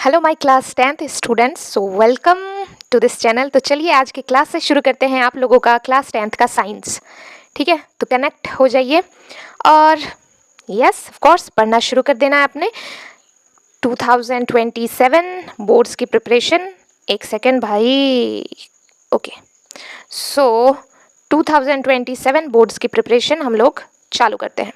Hello my class 10th students, so welcome to this channel. तो चलिए आज की क्लास से शुरू करते हैं आप लोगों का क्लास 10th का साइंस। ठीक है, तो कनेक्ट हो जाइए और यस ऑफ कोर्स पढ़ना शुरू कर देना है आपने। 2027 बोर्ड्स की प्रिपरेशन। एक सेकेंड भाई, ओके। सो 2027 बोर्ड्स की प्रिपरेशन हम लोग चालू करते हैं।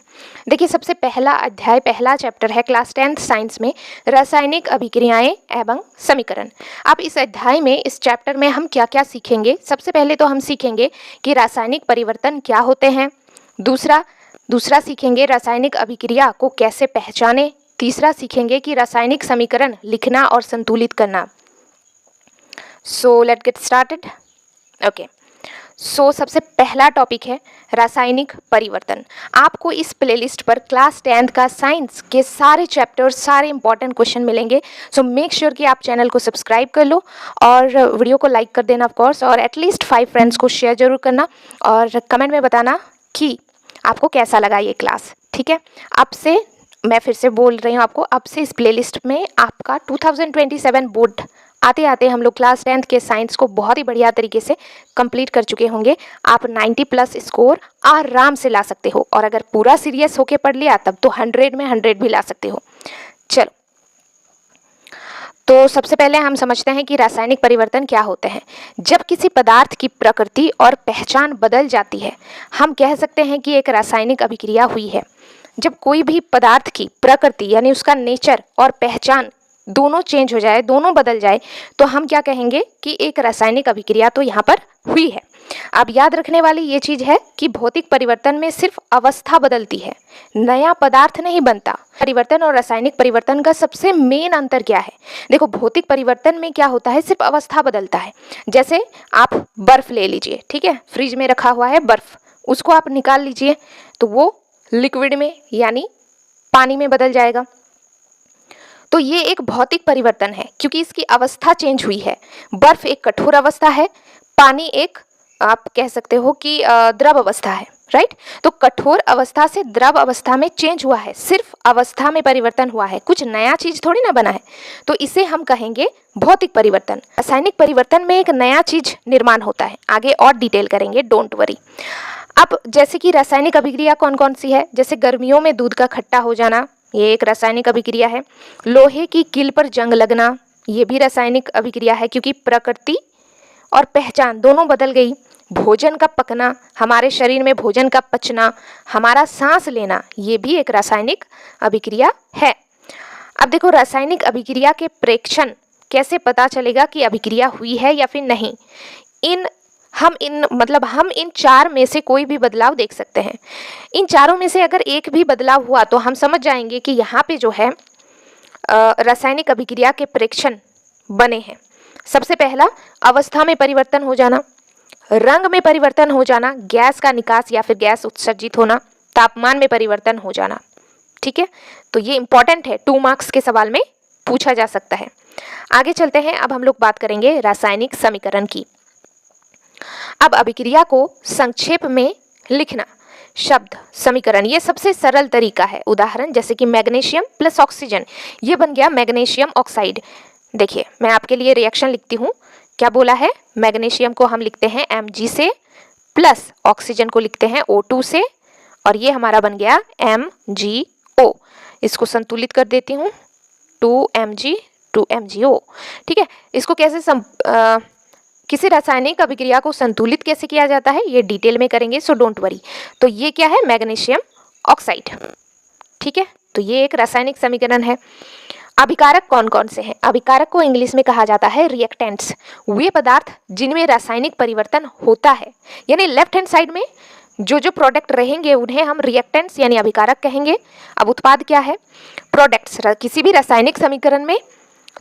देखिए, सबसे पहला अध्याय, पहला चैप्टर है क्लास 10th साइंस में रासायनिक अभिक्रियाएं एवं समीकरण। अब इस अध्याय में, इस चैप्टर में हम क्या क्या सीखेंगे? सबसे पहले तो हम सीखेंगे कि रासायनिक परिवर्तन क्या होते हैं। दूसरा सीखेंगे रासायनिक अभिक्रिया को कैसे पहचाने। तीसरा सीखेंगे कि रासायनिक समीकरण लिखना और संतुलित करना। So let's get started. Okay, so सबसे पहला टॉपिक है रासायनिक परिवर्तन। आपको इस प्लेलिस्ट पर क्लास 10th का साइंस के सारे चैप्टर्स, सारे इंपॉर्टेंट क्वेश्चन मिलेंगे। सो मेक श्योर कि आप चैनल को सब्सक्राइब कर लो और वीडियो को लाइक कर देना ऑफ कोर्स, और एटलीस्ट 5 फ्रेंड्स को शेयर जरूर करना और कमेंट में बताना कि आपको कैसा लगा ये क्लास। ठीक है, अब से मैं फिर से बोल रही हूँ आपको, अब से इस प्लेलिस्ट में आपका 2027 बोर्ड आते आते हम लोग क्लास 10th के साइंस को बहुत ही बढ़िया तरीके से कंप्लीट कर चुके होंगे। आप 90+ स्कोर आराम से ला सकते हो, और अगर पूरा सीरियस होके पढ़ लिया तब तो 100 में 100 भी ला सकते हो। चलो, तो सबसे पहले हम समझते हैं कि रासायनिक परिवर्तन क्या होते हैं। जब किसी पदार्थ की प्रकृति और पहचान बदल जाती है, हम कह सकते हैं कि एक रासायनिक अभिक्रिया हुई है। जब कोई भी पदार्थ की प्रकृति यानी उसका नेचर और पहचान दोनों चेंज हो जाए, दोनों बदल जाए, तो हम क्या कहेंगे कि एक रासायनिक अभिक्रिया तो यहाँ पर हुई है। अब याद रखने वाली ये चीज है कि भौतिक परिवर्तन में सिर्फ अवस्था बदलती है, नया पदार्थ नहीं बनता। परिवर्तन और रासायनिक परिवर्तन का सबसे मेन अंतर क्या है? देखो, भौतिक परिवर्तन में क्या होता है, सिर्फ अवस्था बदलता है। जैसे आप बर्फ ले लीजिए, ठीक है, फ्रिज में रखा हुआ है बर्फ, उसको आप निकाल लीजिए तो वो लिक्विड में यानी पानी में बदल जाएगा। तो ये एक भौतिक परिवर्तन है क्योंकि इसकी अवस्था चेंज हुई है। बर्फ एक कठोर अवस्था है, पानी एक, आप कह सकते हो कि द्रव अवस्था है, राइट। तो कठोर अवस्था से द्रव अवस्था में चेंज हुआ है, सिर्फ अवस्था में परिवर्तन हुआ है, कुछ नया चीज थोड़ी ना बना है। तो इसे हम कहेंगे भौतिक परिवर्तन। रासायनिक परिवर्तन में एक नया चीज निर्माण होता है, आगे और डिटेल करेंगे, डोंट वरी। अब जैसे कि रासायनिक अभिक्रिया कौन कौन सी है, जैसे गर्मियों में दूध का खट्टा हो जाना, ये एक रासायनिक अभिक्रिया है। लोहे की कील पर जंग लगना, ये भी रासायनिक अभिक्रिया है क्योंकि प्रकृति और पहचान दोनों बदल गई। भोजन का पकना, हमारे शरीर में भोजन का पचना, हमारा सांस लेना, ये भी एक रासायनिक अभिक्रिया है। अब देखो, रासायनिक अभिक्रिया के प्रेक्षण कैसे पता चलेगा कि अभिक्रिया हुई है या फिर नहीं? हम इन 4 में से कोई भी बदलाव देख सकते हैं। इन चारों में से अगर एक भी बदलाव हुआ तो हम समझ जाएंगे कि यहाँ पे जो है रासायनिक अभिक्रिया के प्रेक्षण बने हैं। सबसे पहला, अवस्था में परिवर्तन हो जाना, रंग में परिवर्तन हो जाना, गैस का निकास या फिर गैस उत्सर्जित होना, तापमान में परिवर्तन हो जाना। ठीक है, तो ये इंपॉर्टेंट है, 2 मार्क्स के सवाल में पूछा जा सकता है। आगे चलते हैं, अब हम लोग बात करेंगे रासायनिक समीकरण की। अब अभिक्रिया को संक्षेप में लिखना, शब्द समीकरण, ये सबसे सरल तरीका है। उदाहरण जैसे कि मैग्नीशियम प्लस ऑक्सीजन, ये बन गया मैग्नीशियम ऑक्साइड। देखिए, मैं आपके लिए रिएक्शन लिखती हूँ। क्या बोला है? मैग्नीशियम को हम लिखते हैं Mg से, प्लस ऑक्सीजन को लिखते हैं O2 से, और ये हमारा बन गया MgO। इसको संतुलित कर देती हूँ, 2Mg 2MgO। ठीक है, इसको कैसे किसी रासायनिक अभिक्रिया को संतुलित कैसे किया जाता है ये डिटेल में करेंगे, सो डोंट वरी। तो ये क्या है? Magnesium oxide. ठीक है, तो ये एक रासायनिक समीकरण है। अभिकारक कौन कौन से हैं? अभिकारक को इंग्लिश में कहा जाता है रिएक्टेंट्स। वे पदार्थ जिनमें रासायनिक परिवर्तन होता है, यानी लेफ्ट हैंड साइड में जो जो प्रोडक्ट रहेंगे उन्हें हम रिएक्टेंट्स यानी अभिकारक कहेंगे। अब उत्पाद क्या है? प्रोडक्ट्स। किसी भी रासायनिक समीकरण में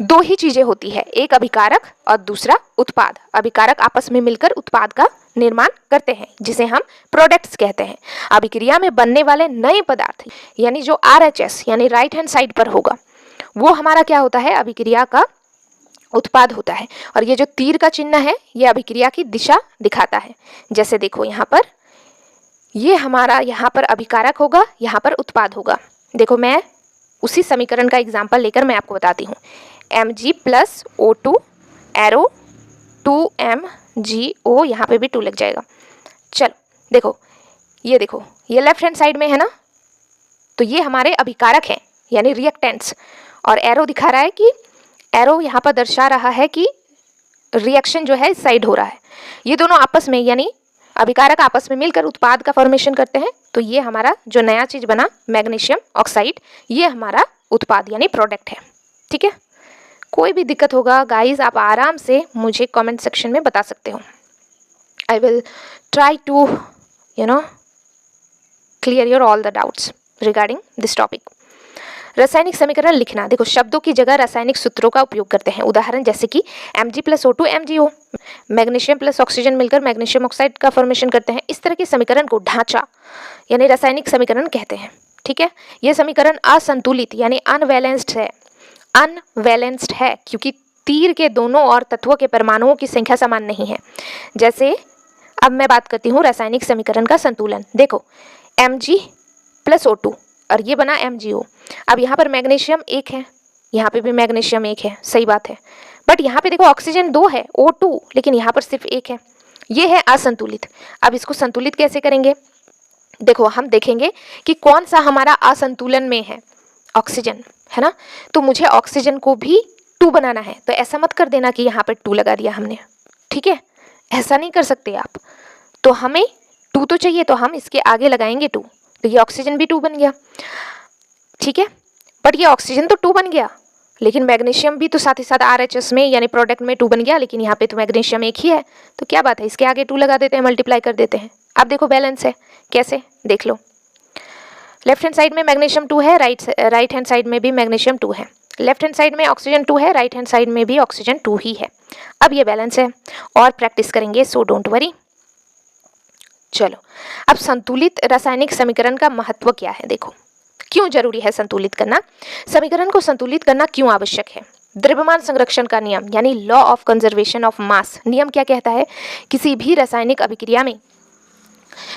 2 ही चीजें होती है, एक अभिकारक और दूसरा उत्पाद। अभिकारक आपस में मिलकर उत्पाद का निर्माण करते हैं जिसे हम प्रोडक्ट्स कहते हैं। अभिक्रिया में बनने वाले नए पदार्थ यानी जो RHS यानी राइट हैंड साइड पर होगा, वो हमारा क्या होता है? अभिक्रिया का उत्पाद होता है। और ये जो तीर का चिन्ह है, ये अभिक्रिया की दिशा दिखाता है। जैसे देखो, यहाँ पर ये हमारा, यहाँ पर अभिकारक होगा, यहाँ पर उत्पाद होगा। देखो, मैं उसी समीकरण का एग्जाम्पल लेकर मैं आपको बताती हूँ। Mg plus O2 arrow 2MgO, यहाँ पे भी 2 लग जाएगा। चलो देखो ये लेफ्ट हैंड साइड में है ना, तो ये हमारे अभिकारक हैं यानी रिएक्टेंट्स, और एरो दिखा रहा है कि एरो यहाँ पर दर्शा रहा है कि रिएक्शन जो है इस साइड हो रहा है। ये दोनों आपस में यानी अभिकारक आपस में मिलकर उत्पाद का फॉर्मेशन करते हैं। तो ये हमारा जो नया चीज बना मैग्नीशियम ऑक्साइड, ये हमारा उत्पाद यानी प्रोडक्ट है। ठीक है, कोई भी दिक्कत होगा गाइज आप आराम से मुझे कमेंट सेक्शन में बता सकते हो। I will try to clear your all the doubts regarding this topic. रासायनिक समीकरण लिखना, देखो शब्दों की जगह रासायनिक सूत्रों का उपयोग करते हैं। उदाहरण जैसे कि Mg plus O2 MgO, magnesium plus oxygen मिलकर मैग्नीशियम ऑक्साइड का फॉर्मेशन करते हैं। इस तरह के समीकरण को ढांचा यानी रासायनिक समीकरण कहते हैं। ठीक है, यह समीकरण असंतुलित यानी अनबैलेंस्ड है क्योंकि तीर के दोनों और तत्वों के परमाणुओं की संख्या समान नहीं है। जैसे अब मैं बात करती हूँ रासायनिक समीकरण का संतुलन। देखो Mg प्लस O2 और ये बना MgO। अब यहाँ पर मैग्नीशियम 1 है, यहाँ पे भी मैग्नीशियम 1 है, सही बात है, बट यहाँ पे देखो ऑक्सीजन 2 है O2, लेकिन यहाँ पर सिर्फ 1 है। ये है असंतुलित। अब इसको संतुलित कैसे करेंगे? देखो हम देखेंगे कि कौन सा हमारा असंतुलन में है, ऑक्सीजन है ना, तो मुझे ऑक्सीजन को भी 2 बनाना है। तो ऐसा मत कर देना कि यहाँ पर 2 लगा दिया हमने, ठीक है, ऐसा नहीं कर सकते आप। तो हमें 2 तो चाहिए, तो हम इसके आगे लगाएंगे 2, तो ये ऑक्सीजन भी 2 बन गया। ठीक है, बट ये ऑक्सीजन तो 2 बन गया, लेकिन मैग्नीशियम भी तो साथ ही साथ RHS में यानी प्रोडक्ट में 2 बन गया, लेकिन यहाँ पे तो मैग्नीशियम 1 ही है। तो क्या बात है, इसके आगे 2 लगा देते हैं, मल्टीप्लाई कर देते हैं। अब देखो बैलेंस है, कैसे देख लो। लेफ्ट हैंड साइड में मैग्नीशियम 2 है, राइट हैंड साइड में भी मैग्नीशियम 2 है। लेफ्ट हैंड साइड में ऑक्सीजन 2 है, राइट हैंड साइड में भी ऑक्सीजन 2 ही है। अब ये बैलेंस है और प्रैक्टिस करेंगे, सो डोंट वरी। चलो अब संतुलित रासायनिक समीकरण का महत्व क्या है, देखो क्यों जरूरी है संतुलित करना, समीकरण को संतुलित करना क्यों आवश्यक है। द्रव्यमान संरक्षण का नियम यानी law of conservation of mass नियम क्या कहता है, किसी भी रासायनिक अभिक्रिया में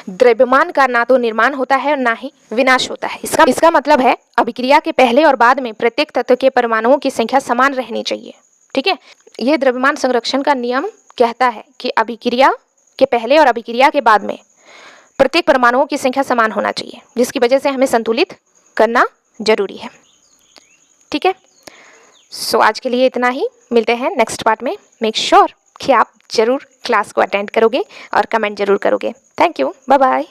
द्रव्यमान का ना तो निर्माण होता है और ना ही विनाश होता है। इसका मतलब है अभिक्रिया के पहले और बाद में प्रत्येक तत्व के परमाणुओं की संख्या समान रहनी चाहिए। ठीक है, यह द्रव्यमान संरक्षण का नियम कहता है कि अभिक्रिया के पहले और अभिक्रिया के बाद में प्रत्येक परमाणुओं की संख्या समान होना चाहिए, जिसकी वजह से हमें संतुलित करना जरूरी है। ठीक है, सो आज के लिए इतना ही, मिलते हैं नेक्स्ट पार्ट में। मेक श्योर कि आप जरूर क्लास को अटेंड करोगे और कमेंट जरूर करोगे। Thank you, bye bye.